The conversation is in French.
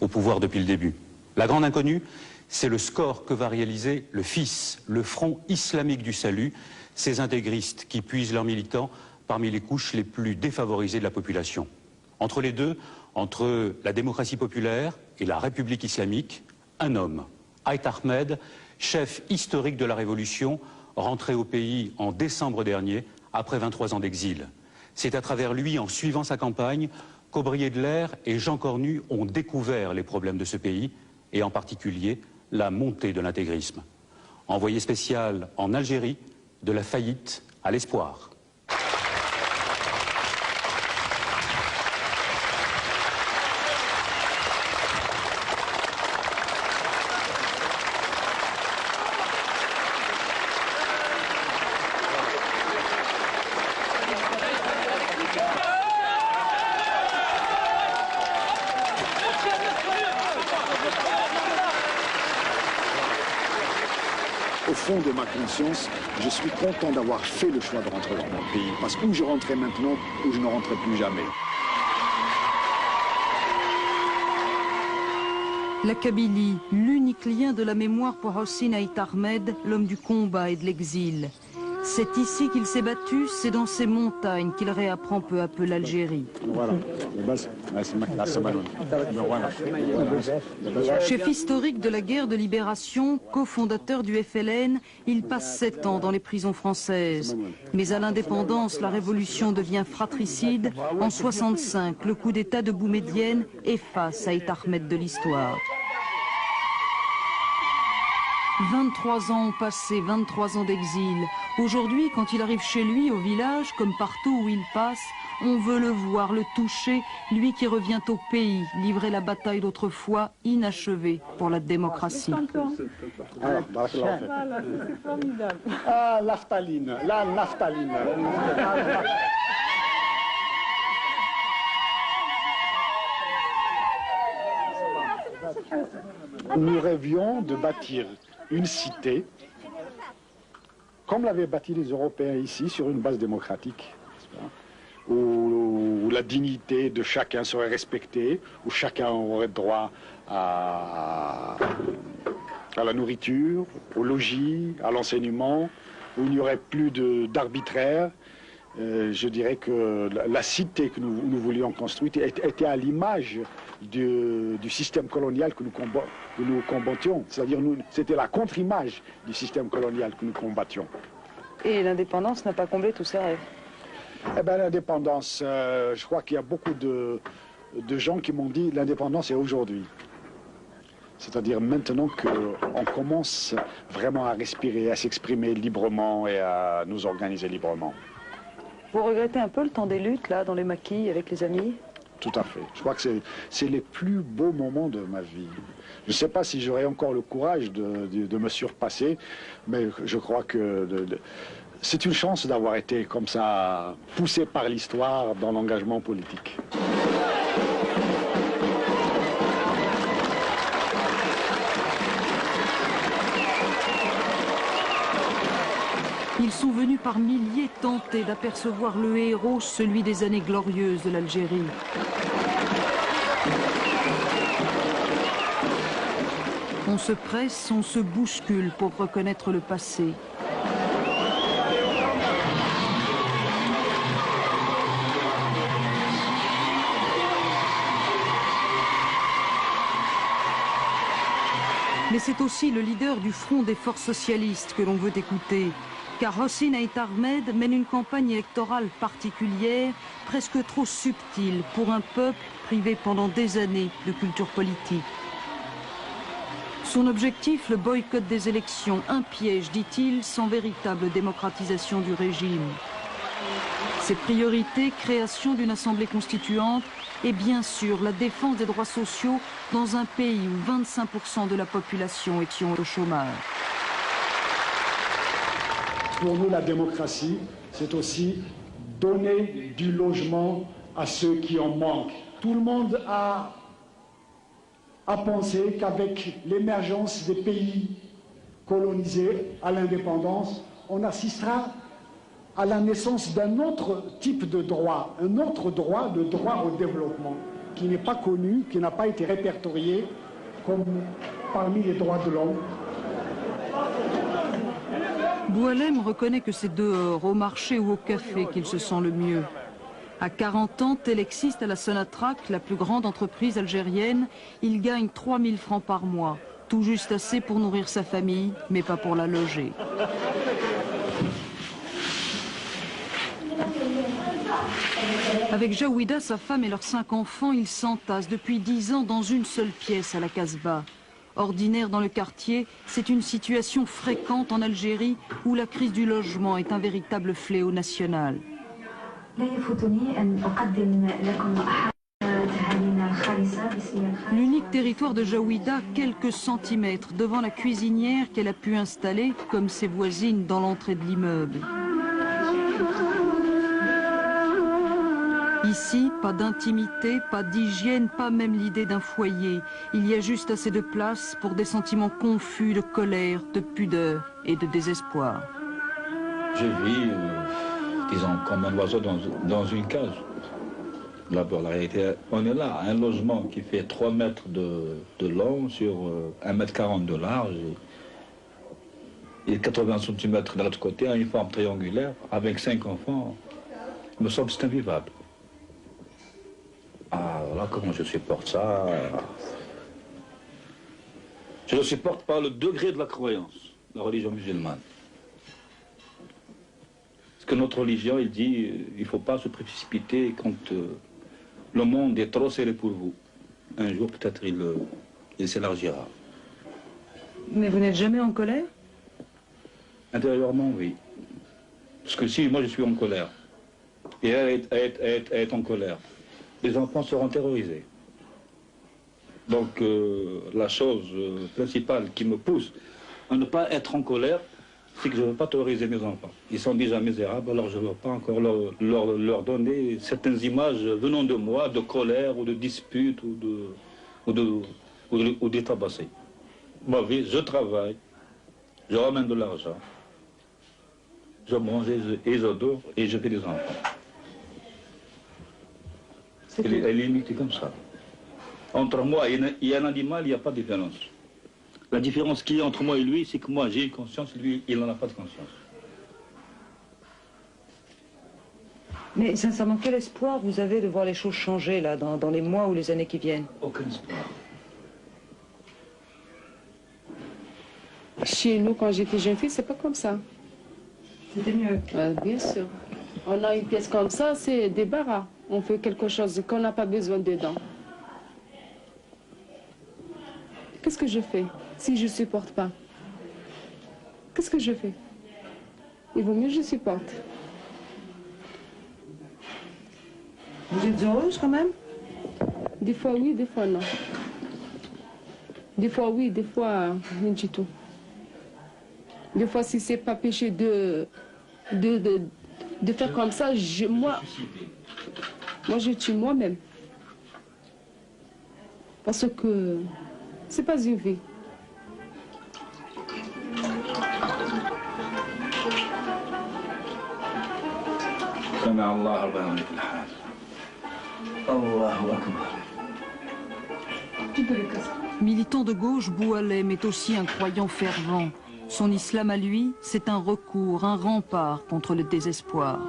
au pouvoir depuis le début. La grande inconnue, c'est le score que va réaliser le FIS, le Front islamique du salut, ces intégristes qui puisent leurs militants parmi les couches les plus défavorisées de la population. Entre les deux, entre la démocratie populaire et la République islamique, un homme, Ait Ahmed, chef historique de la Révolution, rentré au pays en décembre dernier, après 23 ans d'exil. C'est à travers lui, en suivant sa campagne, qu'Aubrier de l'Air et Jean Cornu ont découvert les problèmes de ce pays, et en particulier la montée de l'intégrisme. Envoyé spécial en Algérie, de la faillite à l'espoir. Au fond de ma conscience, je suis content d'avoir fait le choix de rentrer dans mon pays. Parce que où je rentrais maintenant, où je ne rentrerai plus jamais. La Kabylie, l'unique lien de la mémoire pour Hossein Ait Ahmed, l'homme du combat et de l'exil. C'est ici qu'il s'est battu, c'est dans ces montagnes qu'il réapprend peu à peu l'Algérie. Chef historique de la guerre de libération, cofondateur du FLN, il passe 7 ans dans les prisons françaises. Mais à l'indépendance, la révolution devient fratricide. En 65, le coup d'État de Boumedienne efface Ait Ahmed de l'histoire. 23 ans ont passé, 23 ans d'exil. Aujourd'hui, quand il arrive chez lui, au village, comme partout où il passe, on veut le voir, le toucher, lui qui revient au pays, livrer la bataille d'autrefois, inachevée pour la démocratie. Ah, naphtaline, la naphtaline. Nous rêvions de bâtir une cité, comme l'avaient bâti les Européens ici, sur une base démocratique, où la dignité de chacun serait respectée, où chacun aurait droit à la nourriture, au logis, à l'enseignement, où il n'y aurait plus d'arbitraire. Je dirais que la cité que nous voulions construire était à l'image du système colonial que nous combattions. C'est-à-dire c'était la contre-image du système colonial que nous combattions. Et l'indépendance n'a pas comblé tous ces rêves? Eh bien, l'indépendance, je crois qu'il y a beaucoup de gens qui m'ont dit l'indépendance est aujourd'hui. C'est-à-dire maintenant qu'on commence vraiment à respirer, à s'exprimer librement et à nous organiser librement. Vous regrettez un peu le temps des luttes, là, dans les maquis, avec les amis? Tout à fait. Je crois que c'est les plus beaux moments de ma vie. Je ne sais pas si j'aurai encore le courage de me surpasser, mais je crois que c'est une chance d'avoir été comme ça poussé par l'histoire dans l'engagement politique. Ils sont venus par milliers tenter d'apercevoir le héros, celui des années glorieuses de l'Algérie. On se presse, on se bouscule pour reconnaître le passé. Mais c'est aussi le leader du Front des forces socialistes que l'on veut écouter. Car Hossein Ait Ahmed mène une campagne électorale particulière, presque trop subtile pour un peuple privé pendant des années de culture politique. Son objectif, le boycott des élections, un piège, dit-il, sans véritable démocratisation du régime. Ses priorités, création d'une assemblée constituante et bien sûr la défense des droits sociaux dans un pays où 25% de la population est au chômage. Pour nous, la démocratie, c'est aussi donner du logement à ceux qui en manquent. Tout le monde a pensé qu'avec l'émergence des pays colonisés à l'indépendance, on assistera à la naissance d'un autre type de droit, un autre droit, le droit au développement. qui n'est pas connu, qui n'a pas été répertorié comme parmi les droits de l'homme. Boualem reconnaît que c'est dehors, au marché ou au café qu'il se sent le mieux. À 40 ans, telexiste à la Sonatrach, la plus grande entreprise algérienne, il gagne 3 000 francs par mois. Tout juste assez pour nourrir sa famille, mais pas pour la loger. Avec Jaouida, sa femme et leurs 5 enfants, ils s'entassent depuis 10 ans dans une seule pièce à la Casbah. Ordinaire dans le quartier, c'est une situation fréquente en Algérie où la crise du logement est un véritable fléau national. L'unique territoire de Jaouida, quelques centimètres devant la cuisinière qu'elle a pu installer, comme ses voisines, dans l'entrée de l'immeuble. Ici, pas d'intimité, pas d'hygiène, pas même l'idée d'un foyer. Il y a juste assez de place pour des sentiments confus de colère, de pudeur et de désespoir. Je vis, disons, comme un oiseau dans une cage. D'abord, la réalité, on est là, un logement qui fait 3 mètres de long sur 1,40 m de large et 80 cm de l'autre côté, à une forme triangulaire, avec 5 enfants. Il me semble que c'est invivable. Ah, là, comment je supporte ça? Je ne supporte pas le degré de la croyance, la religion musulmane. Parce que notre religion, il dit, il ne faut pas se précipiter quand le monde est trop serré pour vous. Un jour, peut-être, il s'élargira. Mais vous n'êtes jamais en colère? Intérieurement, oui. Parce que si moi je suis en colère, et elle est en colère, les enfants seront terrorisés. Donc la chose principale qui me pousse à ne pas être en colère, c'est que je ne veux pas terroriser mes enfants. Ils sont déjà misérables, alors je ne veux pas encore leur donner certaines images venant de moi, de colère ou de dispute ou d'état bassé. Ma vie, je travaille, je ramène de l'argent, je mange et je dors et je fais des enfants. Elle est limitée comme ça. Entre moi et un animal, il n'y a pas de différence. La différence qu'il y a entre moi et lui, c'est que moi j'ai une conscience, lui, il n'en a pas de conscience. Mais sincèrement, quel espoir vous avez de voir les choses changer là, dans les mois ou les années qui viennent? Aucun espoir. Chez nous, quand j'étais jeune fille, c'est pas comme ça. C'était mieux. Bien sûr. On a une pièce comme ça, c'est débarras. On fait quelque chose qu'on n'a pas besoin dedans. Qu'est-ce que je fais si je ne supporte pas? Qu'est-ce que je fais? Il vaut mieux que je supporte. Vous êtes heureuse quand même? Des fois oui, des fois non. Des fois oui, des fois rien du tout. Des fois, si c'est pas péché de faire comme ça, moi je tue moi-même. Parce que c'est pas une vie. Militant de gauche, Boualem est aussi un croyant fervent. Son islam à lui, c'est un recours, un rempart contre le désespoir.